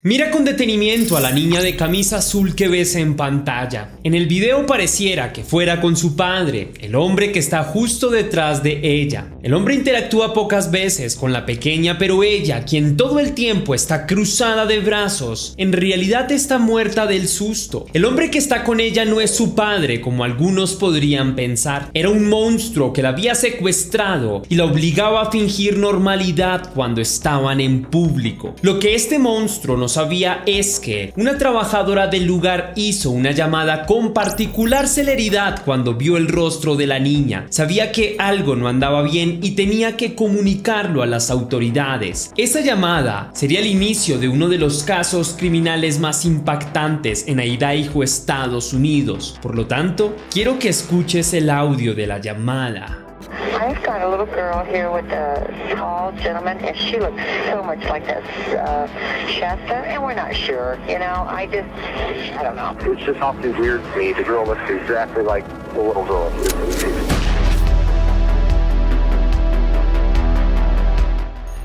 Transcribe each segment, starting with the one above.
Mira con detenimiento a la niña de camisa azul que ves en pantalla. En el video pareciera que fuera con su padre, el hombre que está justo detrás de ella. El hombre interactúa pocas veces con la pequeña, pero ella, quien todo el tiempo está cruzada de brazos, en realidad está muerta del susto. El hombre que está con ella no es su padre, como algunos podrían pensar. Era un monstruo que la había secuestrado y la obligaba a fingir normalidad cuando estaban en público. Lo que este monstruo no sabía es que una trabajadora del lugar hizo una llamada con particular celeridad cuando vio el rostro de la niña. Sabía que algo no andaba bien y tenía que comunicarlo a las autoridades. Esa llamada sería el inicio de uno de los casos criminales más impactantes en Idaho, Estados Unidos. Por lo tanto, quiero que escuches el audio de la llamada. I've got a little girl here with a tall gentleman, and she looks so much like this Shasta, and we're not sure. I don't know. It's just awfully weird to me. The girl looks exactly like the little girl.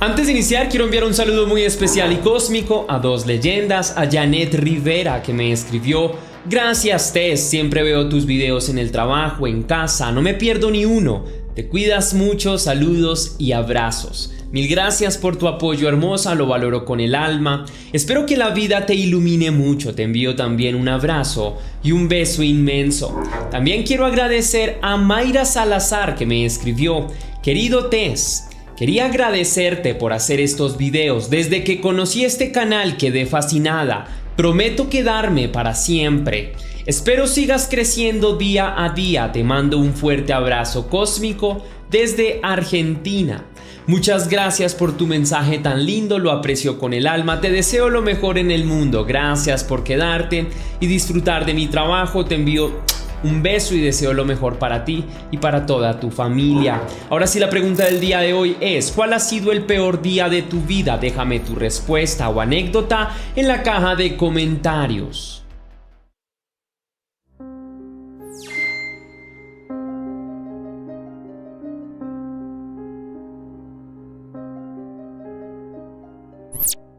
Antes de iniciar, quiero enviar un saludo muy especial y cósmico a dos leyendas, a Janet Rivera, que me escribió: gracias Tess, siempre veo tus videos en el trabajo, en casa, no me pierdo ni uno. Te cuidas mucho, saludos y abrazos. Mil gracias por tu apoyo, hermosa, lo valoro con el alma. Espero que la vida te ilumine mucho. Te envío también un abrazo y un beso inmenso. También quiero agradecer a Mayra Salazar, que me escribió: querido Tess, quería agradecerte por hacer estos videos. Desde que conocí este canal quedé fascinada. Prometo quedarme para siempre. Espero sigas creciendo día a día. Te mando un fuerte abrazo cósmico desde Argentina. Muchas gracias por tu mensaje tan lindo, lo aprecio con el alma. Te deseo lo mejor en el mundo. Gracias por quedarte y disfrutar de mi trabajo. Te envío un beso y deseo lo mejor para ti y para toda tu familia. Ahora sí, la pregunta del día de hoy es: ¿cuál ha sido el peor día de tu vida? Déjame tu respuesta o anécdota en la caja de comentarios.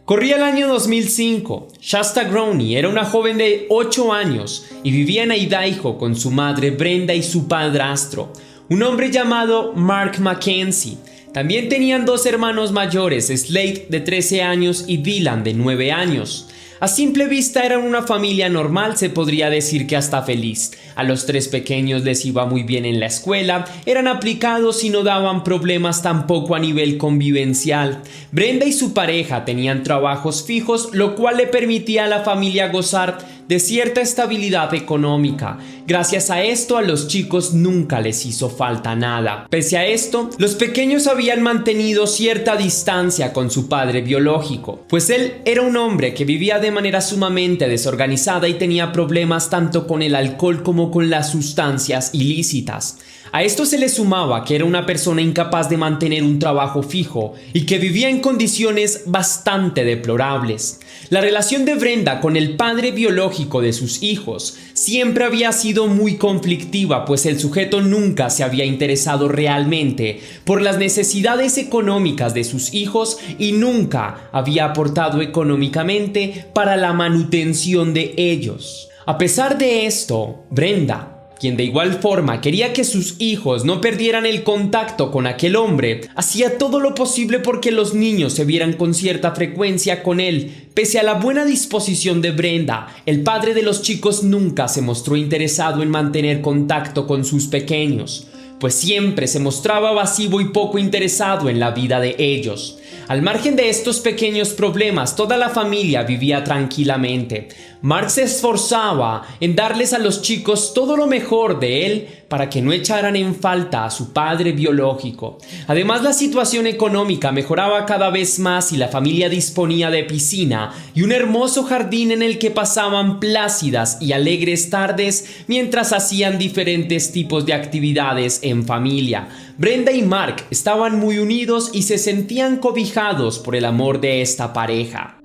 Corría el año 2005. Shasta Growney era una joven de 8 años y vivía en Idaho con su madre Brenda y su padrastro, un hombre llamado Mark Mackenzie. También tenían dos hermanos mayores, Slade de 13 años y Dylan de 9 años. A simple vista eran una familia normal, se podría decir que hasta feliz. A los tres pequeños les iba muy bien en la escuela, eran aplicados y no daban problemas tampoco a nivel convivencial. Brenda y su pareja tenían trabajos fijos, lo cual le permitía a la familia gozar de cierta estabilidad económica. Gracias a esto, a los chicos nunca les hizo falta nada. Pese a esto, los pequeños habían mantenido cierta distancia con su padre biológico, pues él era un hombre que vivía de manera sumamente desorganizada y tenía problemas tanto con el alcohol como con las sustancias ilícitas. A esto se le sumaba que era una persona incapaz de mantener un trabajo fijo y que vivía en condiciones bastante deplorables. La relación de Brenda con el padre biológico de sus hijos siempre había sido muy conflictiva, pues el sujeto nunca se había interesado realmente por las necesidades económicas de sus hijos y nunca había aportado económicamente para la manutención de ellos. A pesar de esto, Brenda, quien de igual forma quería que sus hijos no perdieran el contacto con aquel hombre, hacía todo lo posible porque los niños se vieran con cierta frecuencia con él. Pese a la buena disposición de Brenda, el padre de los chicos nunca se mostró interesado en mantener contacto con sus pequeños, pues siempre se mostraba evasivo y poco interesado en la vida de ellos. Al margen de estos pequeños problemas, toda la familia vivía tranquilamente. Mark se esforzaba en darles a los chicos todo lo mejor de él para que no echaran en falta a su padre biológico. Además, la situación económica mejoraba cada vez más y la familia disponía de piscina y un hermoso jardín en el que pasaban plácidas y alegres tardes mientras hacían diferentes tipos de actividades en familia. Brenda y Mark estaban muy unidos y se sentían cobijados por el amor de esta pareja.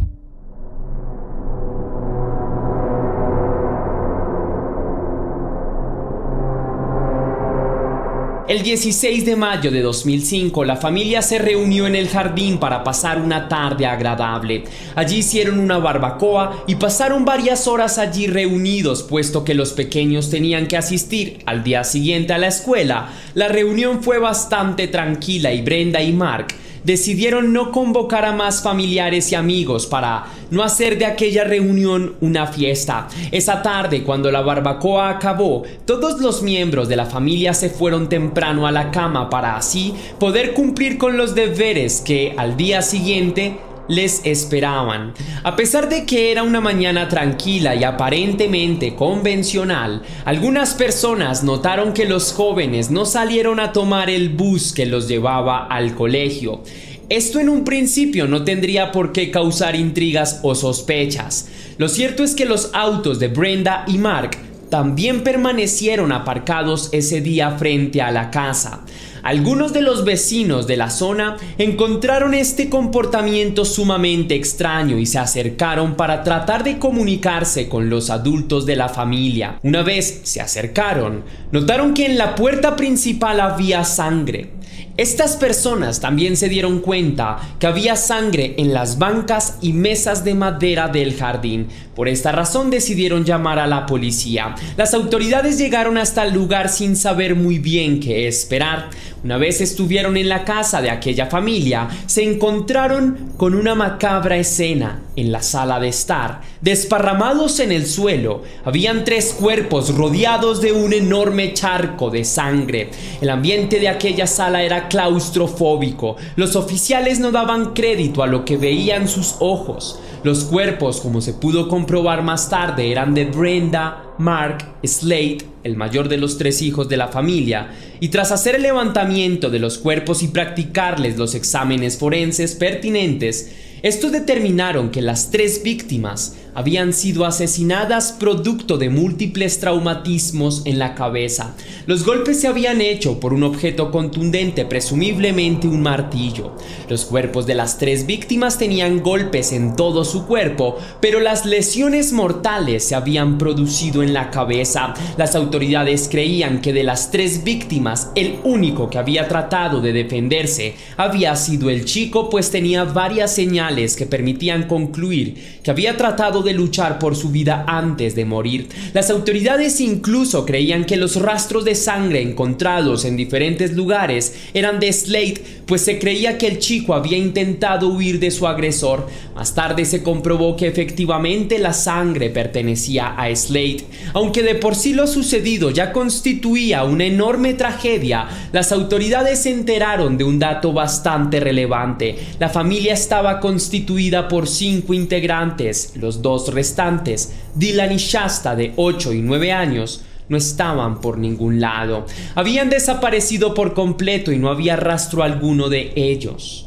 El 16 de mayo de 2005, la familia se reunió en el jardín para pasar una tarde agradable. Allí hicieron una barbacoa y pasaron varias horas allí reunidos, puesto que los pequeños tenían que asistir al día siguiente a la escuela. La reunión fue bastante tranquila y Brenda y Mark decidieron no convocar a más familiares y amigos para no hacer de aquella reunión una fiesta. Esa tarde, cuando la barbacoa acabó, todos los miembros de la familia se fueron temprano a la cama para así poder cumplir con los deberes que al día siguiente les esperaban. A pesar de que era una mañana tranquila y aparentemente convencional, algunas personas notaron que los jóvenes no salieron a tomar el bus que los llevaba al colegio. Esto en un principio no tendría por qué causar intrigas o sospechas. Lo cierto es que los autos de Brenda y Mark también permanecieron aparcados ese día frente a la casa. Algunos de los vecinos de la zona encontraron este comportamiento sumamente extraño y se acercaron para tratar de comunicarse con los adultos de la familia. Una vez se acercaron, notaron que en la puerta principal había sangre. Estas personas también se dieron cuenta que había sangre en las bancas y mesas de madera del jardín. Por esta razón decidieron llamar a la policía. Las autoridades llegaron hasta el lugar sin saber muy bien qué esperar. Una vez estuvieron en la casa de aquella familia, se encontraron con una macabra escena en la sala de estar. Desparramados en el suelo, habían 3 cuerpos rodeados de un enorme charco de sangre. El ambiente de aquella sala era claustrofóbico. Los oficiales no daban crédito a lo que veían sus ojos. Los cuerpos, como se pudo comprobar más tarde, eran de Brenda, Mark, Slade, el mayor de los 3 hijos de la familia, y tras hacer el levantamiento de los cuerpos y practicarles los exámenes forenses pertinentes, estos determinaron que las 3 víctimas habían sido asesinadas producto de múltiples traumatismos en la cabeza. Los golpes se habían hecho por un objeto contundente, presumiblemente un martillo. Los cuerpos de las 3 víctimas tenían golpes en todo su cuerpo, pero las lesiones mortales se habían producido en la cabeza. Las autoridades creían que de las 3 víctimas, el único que había tratado de defenderse había sido el chico, pues tenía varias señales que permitían concluir que había tratado de luchar por su vida antes de morir. Las autoridades incluso creían que los rastros de sangre encontrados en diferentes lugares eran de Slade, pues se creía que el chico había intentado huir de su agresor. Más tarde se comprobó que efectivamente la sangre pertenecía a Slade. Aunque de por sí lo sucedido ya constituía una enorme tragedia, las autoridades se enteraron de un dato bastante relevante. La familia estaba constituida por 5 integrantes. Los 2 restantes, Dylan y Shasta, de 8 y 9 años, no estaban por ningún lado. Habían desaparecido por completo y no había rastro alguno de ellos.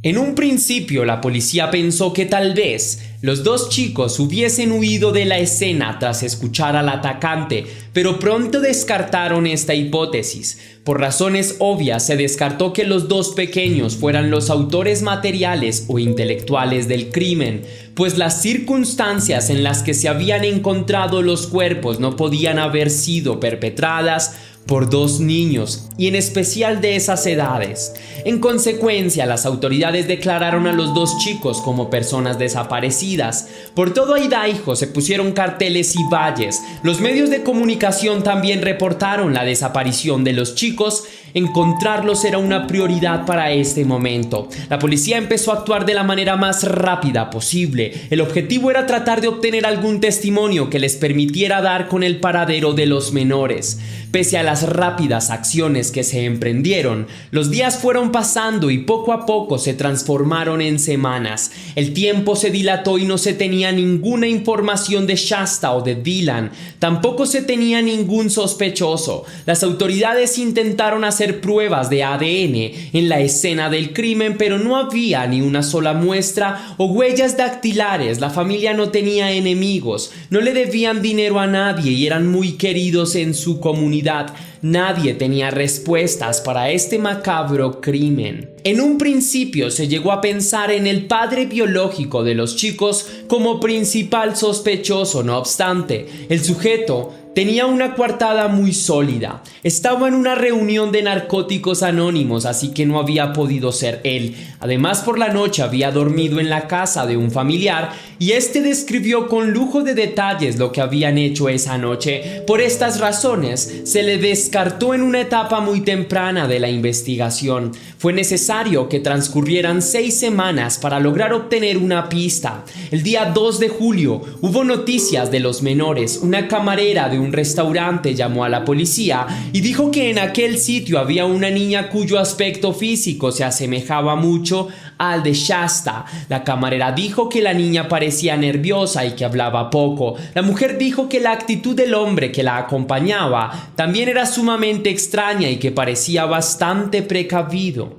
En un principio la policía pensó que tal vez los 2 chicos hubiesen huido de la escena tras escuchar al atacante, pero pronto descartaron esta hipótesis. Por razones obvias se descartó que los 2 pequeños fueran los autores materiales o intelectuales del crimen, pues las circunstancias en las que se habían encontrado los cuerpos no podían haber sido perpetradas por 2 niños, y en especial de esas edades. En consecuencia, las autoridades declararon a los 2 chicos como personas desaparecidas. Por todo Idaho se pusieron carteles y valles. Los medios de comunicación también reportaron la desaparición de los chicos. Encontrarlos era una prioridad para este momento. La policía empezó a actuar de la manera más rápida posible. El objetivo era tratar de obtener algún testimonio que les permitiera dar con el paradero de los menores. Pese a las rápidas acciones que se emprendieron, los días fueron pasando y poco a poco se transformaron en semanas. El tiempo se dilató y no se tenía ninguna información de Shasta o de Dylan. Tampoco se tenía ningún sospechoso. Las autoridades intentaron hacer pruebas de ADN en la escena del crimen, pero no había ni una sola muestra o huellas dactilares. La familia no tenía enemigos, no le debían dinero a nadie y eran muy queridos en su comunidad. seguridad, nadie tenía respuestas para este macabro crimen. En un principio se llegó a pensar en el padre biológico de los chicos como principal sospechoso. No obstante, el sujeto tenía una coartada muy sólida. Estaba en una reunión de narcóticos anónimos, así que no había podido ser él. Además, por la noche había dormido en la casa de un familiar y este describió con lujo de detalles lo que habían hecho esa noche. Por estas razones, se le descartó en una etapa muy temprana de la investigación. Fue necesario que transcurrieran 6 semanas para lograr obtener una pista. El día 2 de julio hubo noticias de los menores. Una camarera de un restaurante llamó a la policía y dijo que en aquel sitio había una niña cuyo aspecto físico se asemejaba mucho al de Shasta. La camarera dijo que la niña parecía nerviosa y que hablaba poco. La mujer dijo que la actitud del hombre que la acompañaba también era sumamente extraña y que parecía bastante precavido.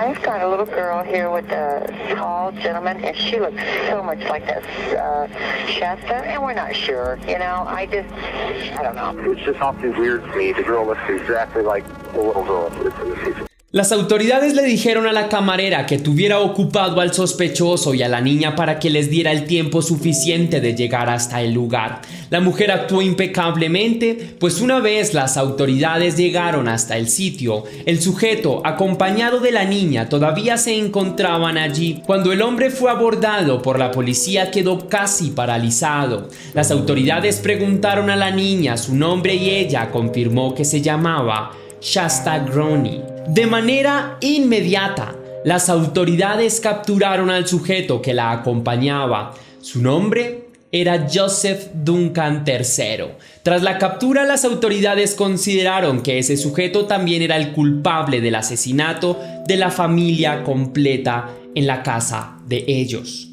I've got a little girl here with a tall gentleman, and she looks so much like this Shasta, and we're not sure. You know, I don't know. It's just something weird to me. The girl looks exactly like the little girl. Las autoridades le dijeron a la camarera que tuviera ocupado al sospechoso y a la niña para que les diera el tiempo suficiente de llegar hasta el lugar. La mujer actuó impecablemente, pues una vez las autoridades llegaron hasta el sitio, el sujeto, acompañado de la niña, todavía se encontraban allí. Cuando el hombre fue abordado por la policía, quedó casi paralizado. Las autoridades preguntaron a la niña su nombre y ella confirmó que se llamaba Shasta Groene. De manera inmediata, las autoridades capturaron al sujeto que la acompañaba. Su nombre era Joseph Duncan III. Tras la captura, las autoridades consideraron que ese sujeto también era el culpable del asesinato de la familia completa en la casa de ellos.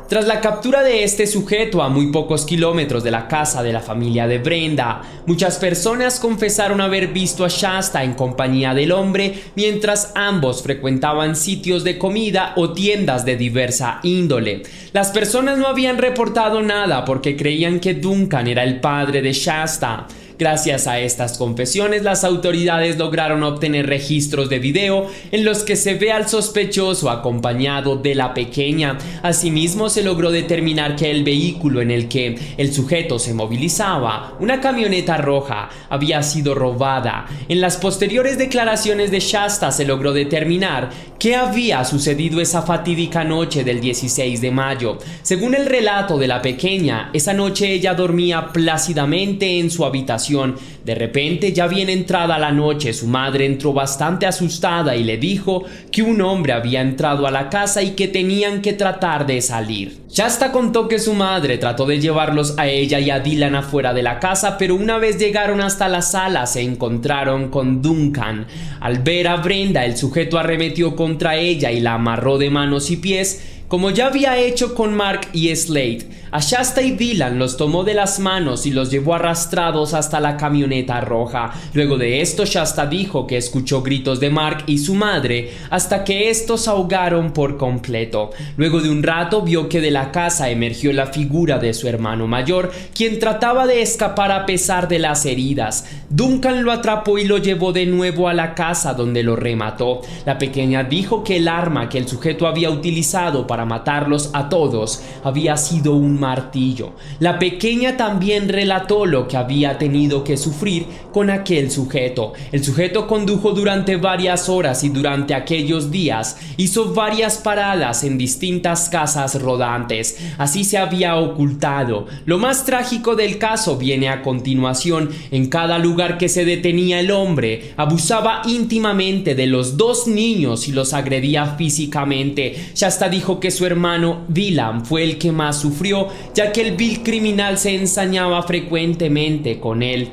Tras la captura de este sujeto a muy pocos kilómetros de la casa de la familia de Brenda, muchas personas confesaron haber visto a Shasta en compañía del hombre mientras ambos frecuentaban sitios de comida o tiendas de diversa índole. Las personas no habían reportado nada porque creían que Duncan era el padre de Shasta. Gracias a estas confesiones, las autoridades lograron obtener registros de video en los que se ve al sospechoso acompañado de la pequeña. Asimismo, se logró determinar que el vehículo en el que el sujeto se movilizaba, una camioneta roja, había sido robada. En las posteriores declaraciones de Shasta se logró determinar qué había sucedido esa fatídica noche del 16 de mayo. Según el relato de la pequeña, esa noche ella dormía plácidamente en su habitación. De repente, ya bien entrada la noche, su madre entró bastante asustada y le dijo que un hombre había entrado a la casa y que tenían que tratar de salir. Shasta contó que su madre trató de llevarlos a ella y a Dylan afuera de la casa, pero una vez llegaron hasta la sala se encontraron con Duncan. Al ver a Brenda, el sujeto arremetió contra ella y la amarró de manos y pies, como ya había hecho con Mark y Slade. A Shasta y Dylan los tomó de las manos y los llevó arrastrados hasta la camioneta roja. Luego de esto, Shasta dijo que escuchó gritos de Mark y su madre hasta que estos ahogaron por completo. Luego de un rato vio que de la casa emergió la figura de su hermano mayor, quien trataba de escapar a pesar de las heridas. Duncan lo atrapó y lo llevó de nuevo a la casa, donde lo remató. La pequeña dijo que el arma que el sujeto había utilizado para matarlos a todos había sido un martillo. La pequeña también relató lo que había tenido que sufrir con aquel sujeto. El sujeto condujo durante varias horas y durante aquellos días hizo varias paradas en distintas casas rodantes. Así se había ocultado. Lo más trágico del caso viene a continuación. En cada lugar que se detenía, el hombre abusaba íntimamente de los 2 niños y los agredía físicamente. Shasta dijo que su hermano Dylan fue el que más sufrió, ya que el vil criminal se ensañaba frecuentemente con él.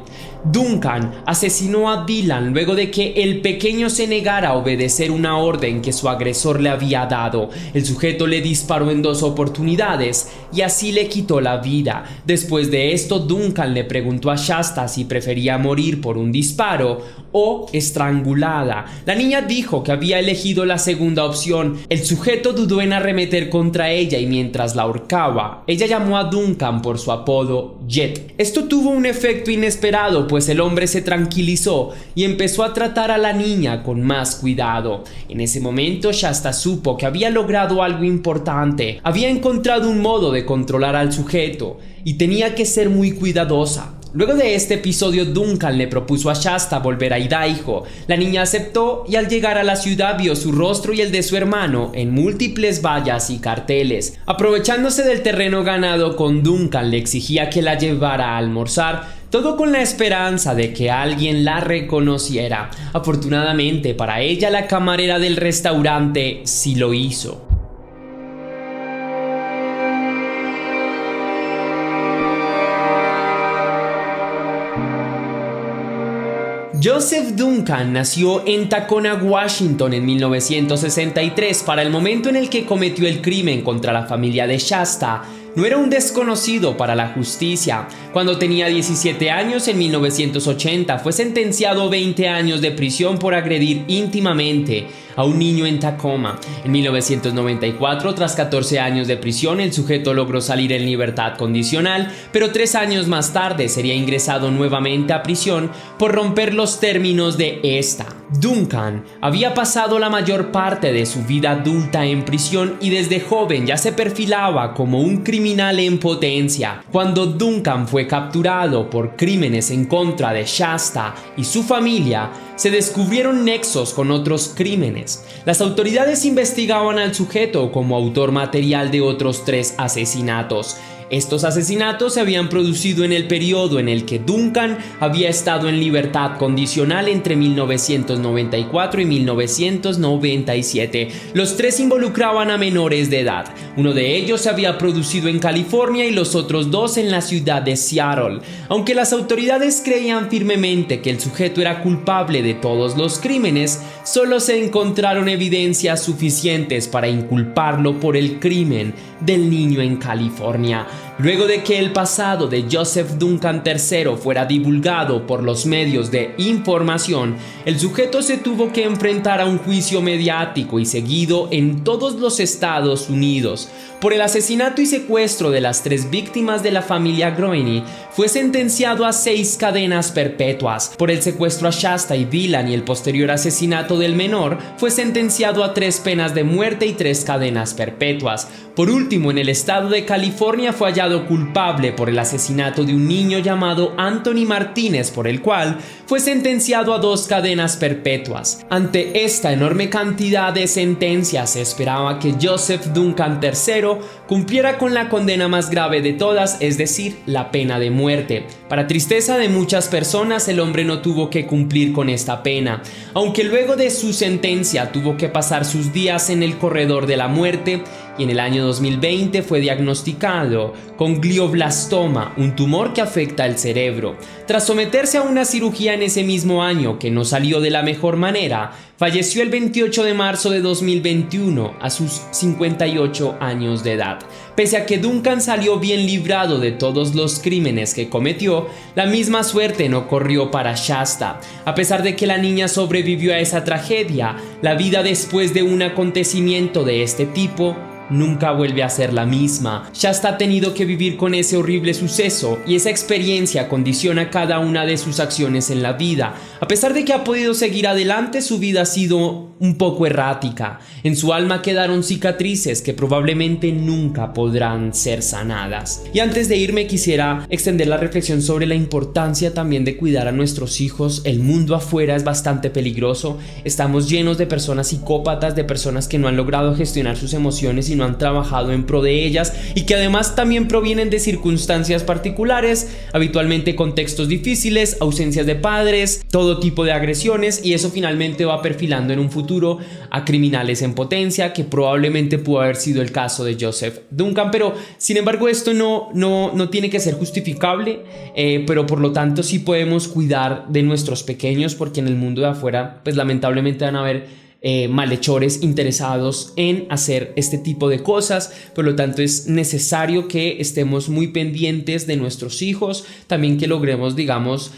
Duncan asesinó a Dylan luego de que el pequeño se negara a obedecer una orden que su agresor le había dado. El sujeto le disparó en 2 oportunidades y así le quitó la vida. Después de esto, Duncan le preguntó a Shasta si prefería morir por un disparo o estrangulada. La niña dijo que había elegido la segunda opción. El sujeto dudó en arremeter contra ella y mientras la ahorcaba, ella llamó a Duncan por su apodo Jet. Esto tuvo un efecto inesperado, pues el hombre se tranquilizó y empezó a tratar a la niña con más cuidado. En ese momento, Shasta supo que había logrado algo importante. Había encontrado un modo de controlar al sujeto y tenía que ser muy cuidadosa. Luego de este episodio, Duncan le propuso a Shasta volver a Idaho. La niña aceptó y al llegar a la ciudad vio su rostro y el de su hermano en múltiples vallas y carteles. Aprovechándose del terreno ganado con Duncan, le exigía que la llevara a almorzar, todo con la esperanza de que alguien la reconociera. Afortunadamente para ella, la camarera del restaurante sí lo hizo. Joseph Duncan nació en Tacoma, Washington en 1963. Para el momento en el que cometió el crimen contra la familia de Shasta, no era un desconocido para la justicia. Cuando tenía 17 años, en 1980, fue sentenciado a 20 años de prisión por agredir íntimamente a un niño en Tacoma. En 1994, tras 14 años de prisión, el sujeto logró salir en libertad condicional, pero 3 años más tarde sería ingresado nuevamente a prisión por romper los términos de esta. Duncan había pasado la mayor parte de su vida adulta en prisión y desde joven ya se perfilaba como un criminal en potencia. Cuando Duncan fue capturado por crímenes en contra de Shasta y su familia, se descubrieron nexos con otros crímenes. Las autoridades investigaban al sujeto como autor material de otros 3 asesinatos. Estos asesinatos se habían producido en el periodo en el que Duncan había estado en libertad condicional entre 1994 y 1997. Los 3 involucraban a menores de edad. Uno de ellos se había producido en California y los otros 2 en la ciudad de Seattle. Aunque las autoridades creían firmemente que el sujeto era culpable de todos los crímenes, solo se encontraron evidencias suficientes para inculparlo por el crimen del niño en California. Luego de que el pasado de Joseph Duncan III fuera divulgado por los medios de información, el sujeto se tuvo que enfrentar a un juicio mediático y seguido en todos los Estados Unidos. Por el asesinato y secuestro de las 3 víctimas de la familia Groening, fue sentenciado a 6 cadenas perpetuas. Por el secuestro a Shasta y Dylan y el posterior asesinato del menor, fue sentenciado a 3 penas de muerte y 3 cadenas perpetuas. Por último, en el estado de California fue hallado culpable por el asesinato de un niño llamado Anthony Martínez, por el cual fue sentenciado a 2 cadenas perpetuas. Ante esta enorme cantidad de sentencias, se esperaba que Joseph Duncan III cumpliera con la condena más grave de todas, es decir, la pena de muerte. Para tristeza de muchas personas, el hombre no tuvo que cumplir con esta pena, aunque luego de su sentencia tuvo que pasar sus días en el corredor de la muerte y en el año 2020 fue diagnosticado con glioblastoma, un tumor que afecta el cerebro. Tras someterse a una cirugía en ese mismo año que no salió de la mejor manera, falleció el 28 de marzo de 2021 a sus 58 años de edad. Pese a que Duncan salió bien librado de todos los crímenes que cometió, la misma suerte no corrió para Shasta. A pesar de que la niña sobrevivió a esa tragedia, la vida después de un acontecimiento de este tipo nunca vuelve a ser la misma. Shasta ha tenido que vivir con ese horrible suceso y esa experiencia condiciona cada una de sus acciones en la vida. A pesar de que ha podido seguir adelante, su vida ha sido un poco errática. En su alma quedaron cicatrices que probablemente nunca podrán ser sanadas. Y antes de irme quisiera extender la reflexión sobre la importancia también de cuidar a nuestros hijos. El mundo afuera es bastante peligroso. Estamos llenos de personas psicópatas, de personas que no han logrado gestionar sus emociones y y no han trabajado en pro de ellas, y que además también provienen de circunstancias particulares, habitualmente contextos difíciles, ausencias de padres, todo tipo de agresiones, y eso finalmente va perfilando en un futuro a criminales en potencia, que probablemente pudo haber sido el caso de Joseph Duncan. Pero sin embargo esto no tiene que ser justificable, pero por lo tanto sí podemos cuidar de nuestros pequeños, porque en el mundo de afuera pues lamentablemente van a haber malhechores interesados en hacer este tipo de cosas. Por lo tanto es necesario que estemos muy pendientes de nuestros hijos, también que logremos, digamos,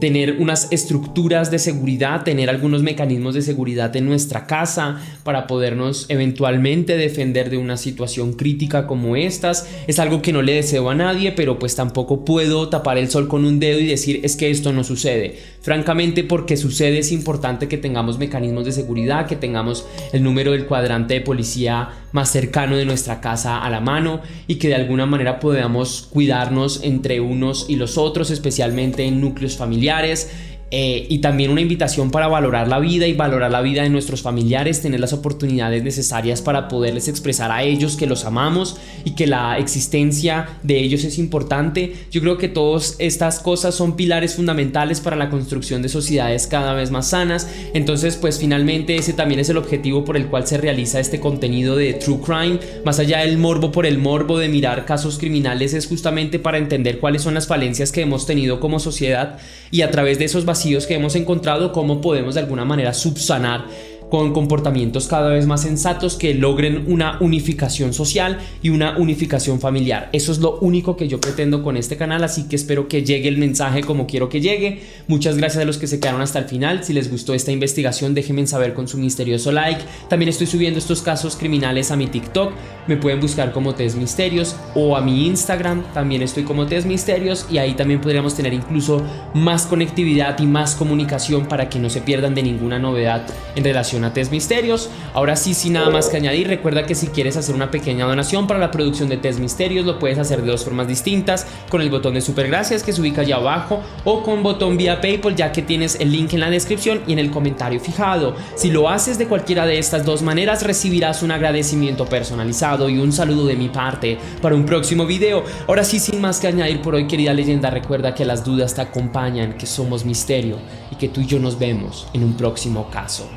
tener unas estructuras de seguridad, tener algunos mecanismos de seguridad en nuestra casa para podernos eventualmente defender de una situación crítica como estas. Es algo que no le deseo a nadie, pero pues tampoco puedo tapar el sol con un dedo y decir es que esto no sucede. Francamente, porque sucede, es importante que tengamos mecanismos de seguridad, que tengamos el número del cuadrante de policía más cercano de nuestra casa a la mano, y que de alguna manera podamos cuidarnos entre unos y los otros, especialmente en núcleos familiares. Y también una invitación para valorar la vida y valorar la vida de nuestros familiares, tener las oportunidades necesarias para poderles expresar a ellos que los amamos y que la existencia de ellos es importante. Yo creo que todas estas cosas son pilares fundamentales para la construcción de sociedades cada vez más sanas. Entonces pues finalmente ese también es el objetivo por el cual se realiza este contenido de True Crime. Más allá del morbo por el morbo de mirar casos criminales, es justamente para entender cuáles son las falencias que hemos tenido como sociedad, y a través de esos vacíos que hemos encontrado, cómo podemos de alguna manera subsanar con comportamientos cada vez más sensatos que logren una unificación social y una unificación familiar. Eso es lo único que yo pretendo con este canal, así que espero que llegue el mensaje como quiero que llegue. Muchas gracias a los que se quedaron hasta el final. Si les gustó esta investigación, déjenme saber con su misterioso like. También estoy subiendo estos casos criminales a mi TikTok, me pueden buscar como Tess Misterios, o a mi Instagram, también estoy como Tess Misterios, y ahí también podríamos tener incluso más conectividad y más comunicación para que no se pierdan de ninguna novedad en relación a Tess Misterios. Ahora sí, sin nada más que añadir, recuerda que si quieres hacer una pequeña donación para la producción de Tess Misterios, lo puedes hacer de dos formas distintas: con el botón de super gracias que se ubica allá abajo, o con botón vía PayPal, ya que tienes el link en la descripción y en el comentario fijado. Si lo haces de cualquiera de estas dos maneras, recibirás un agradecimiento personalizado y un saludo de mi parte para un próximo video. Ahora sí, sin más que añadir por hoy, querida leyenda, recuerda que las dudas te acompañan, que somos misterio y que tú y yo nos vemos en un próximo caso.